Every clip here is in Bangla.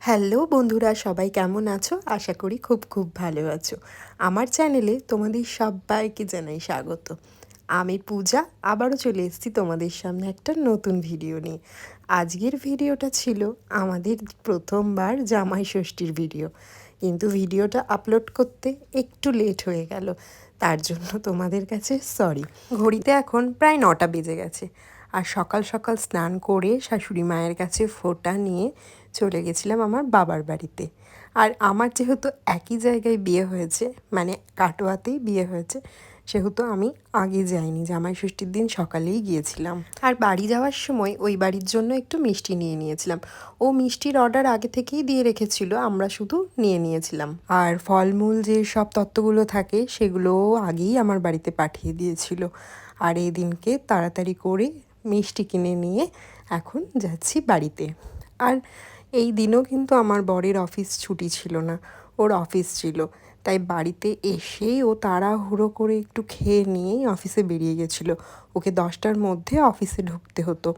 হ্যালো বন্ধুরা, সবাই কেমন আছো? আশা করি খুব খুব ভালো আছো। আমার চ্যানেলে তোমাদের সবাইকে জানাই স্বাগত। আমি পূজা, আবারও চলে এসেছি তোমাদের সামনে একটা নতুন ভিডিও নিয়ে। আজকের ভিডিওটা ছিল আমাদের প্রথমবার জামাই ষষ্ঠীর ভিডিও, কিন্তু ভিডিওটা আপলোড করতে একটু লেট হয়ে গেল, তার জন্য তোমাদের কাছে সরি। ঘড়িতে এখন প্রায় 9টা বেজে গেছে, আর সকাল সকাল স্নান করে শাশুড়ি মায়ের কাছে ফোঁটা নিয়ে চলে গেছিলাম আমার বাবার বাড়িতে। আর আমার যেহেতু একই জায়গায় বিয়ে হয়েছে, মানে কাটোয়াতেই বিয়ে হয়েছে, সেহেতু আমি আগে যাইনি, জামাই ষষ্ঠীর দিন সকালেই গিয়েছিলাম। আর বাড়ি যাওয়ার সময় ওই বাড়ির জন্য একটু মিষ্টি নিয়ে নিয়েছিলাম। ও মিষ্টির অর্ডার আগে থেকেই দিয়ে রেখেছিল, আমরা শুধু নিয়ে নিয়েছিলাম। আর ফলমূল যে সব তত্ত্বগুলো থাকে সেগুলোও আগেই আমার বাড়িতে পাঠিয়ে দিয়েছিল। আর এই দিনকে তাড়াতাড়ি করে মিষ্টি কিনে নিয়ে এখন যাচ্ছি বাড়িতে। আর এই দিনও কিন্তু আমার বরের অফিস ছুটি ছিল না, ওর অফিস ছিল, তাই বাড়িতে এসেই ও তাড়াহুড়ো করে একটু খেয়ে নিয়েই অফিসে বেরিয়ে গেছিলো। ওকে 10টার মধ্যে অফিসে ঢুকতে হতো,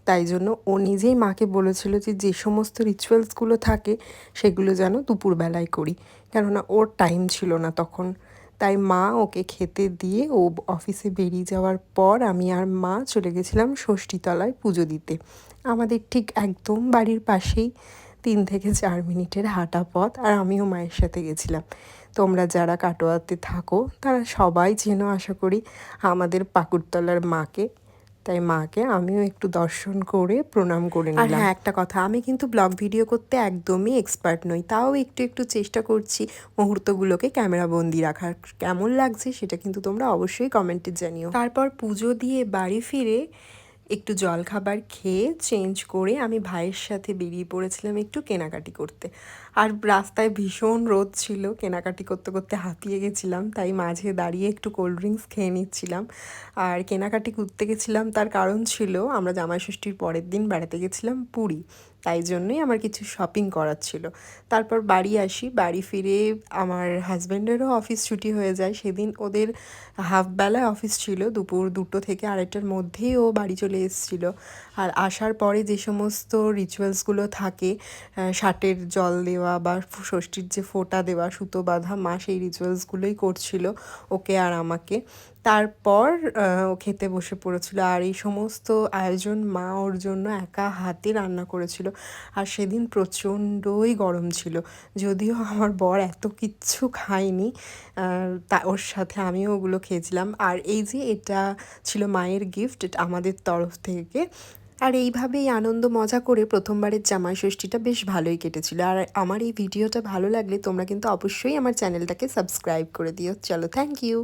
তাই জন্য ও নিজেই মাকে বলেছিল যে যে সমস্ত রিচুয়ালসগুলো থাকে সেগুলো যেন দুপুরবেলায় করি, কেননা ওর টাইম ছিল না তখন। তাই মা ওকে খেতে দিয়ে ও অফিসে বেরিয়ে যাওয়ার পর আমি আর মা চলে গেছিলাম ষষ্ঠীতলায় পুজো দিতে। আমাদের ঠিক একদম বাড়ির পাশেই 3 থেকে 4 মিনিটের হাঁটা পথ, আর আমিও মায়ের সাথে গেছিলাম। তোমরা যারা কাটোয়াতে থাকো তারা সবাই চেনো আশা করি আমাদের পাকুড়তলার মাকে, তাই মাকে আমিও একটু দর্শন করে প্রণাম করে নিলাম। আর হ্যাঁ, একটা কথা, আমি কিন্তু ব্লগ ভিডিও করতে একদমই এক্সপার্ট নই, তাও একটু একটু চেষ্টা করছি মুহূর্তগুলোকে ক্যামেরা বন্দি রাখার। কেমন লাগছে সেটা কিন্তু তোমরা অবশ্যই কমেন্টে জানিও। তারপর পুজো দিয়ে বাড়ি ফিরে একটু জলখাবার খেয়ে চেঞ্জ করে আমি ভাইয়ের সাথে বেরিয়ে পড়েছিলাম একটু কেনাকাটি করতে। আর রাস্তায় ভীষণ রোদ ছিল, কেনাকাটি করতে করতে হাঁপিয়ে গেছিলাম, তাই মাঝে দাঁড়িয়ে একটু কোল্ড ড্রিঙ্কস খেয়ে নিচ্ছিলাম। আর কেনাকাটি করতে গেছিলাম তার কারণ ছিল, আমরা জামাই ষষ্ঠীর পরের দিন বেড়াতে গেছিলাম পুরী, তাই জন্যই আমার কিছু শপিং করার ছিল। তারপর বাড়ি আসি, বাড়ি ফিরে আমার হাজব্যান্ডেরও অফিস ছুটি হয়ে যায় সেদিন। ওদের হাফবেলায় অফিস ছিল, দুপুর 2টো থেকে 2:30টার মধ্যেই ও বাড়ি চলে এসেছিলো। আর আসার পরে যে সমস্ত রিচুয়ালসগুলো থাকে, ষাটের জল দেওয়া বা ষষ্ঠীর যে ফোঁটা দেওয়া, সুতো বাঁধা, মা সেই রিচুয়ালসগুলোই করছিল ওকে আর আমাকে। তারপর ও খেতে বসে পড়েছিল, আর এই সমস্ত আয়োজন মা ওর জন্য একা হাতে রান্না করেছিল। আর সেদিন প্রচণ্ডই গরম ছিল, যদিও আমার বর এত কিচ্ছু খায়নি, তা ওর সাথে আমিও ওগুলো খেয়েছিলাম। আর এই যে এটা ছিল মায়ের গিফট আমাদের তরফ থেকে। আর এইভাবেই আনন্দ মজা করে প্রথমবারের জামাই ষষ্ঠীটা বেশ ভালোই কেটেছিল। আর আমার এই ভিডিওটা ভালো লাগলে তোমরা কিন্তু অবশ্যই আমার চ্যানেলটাকে সাবস্ক্রাইব করে দিও। চলো, থ্যাংক ইউ।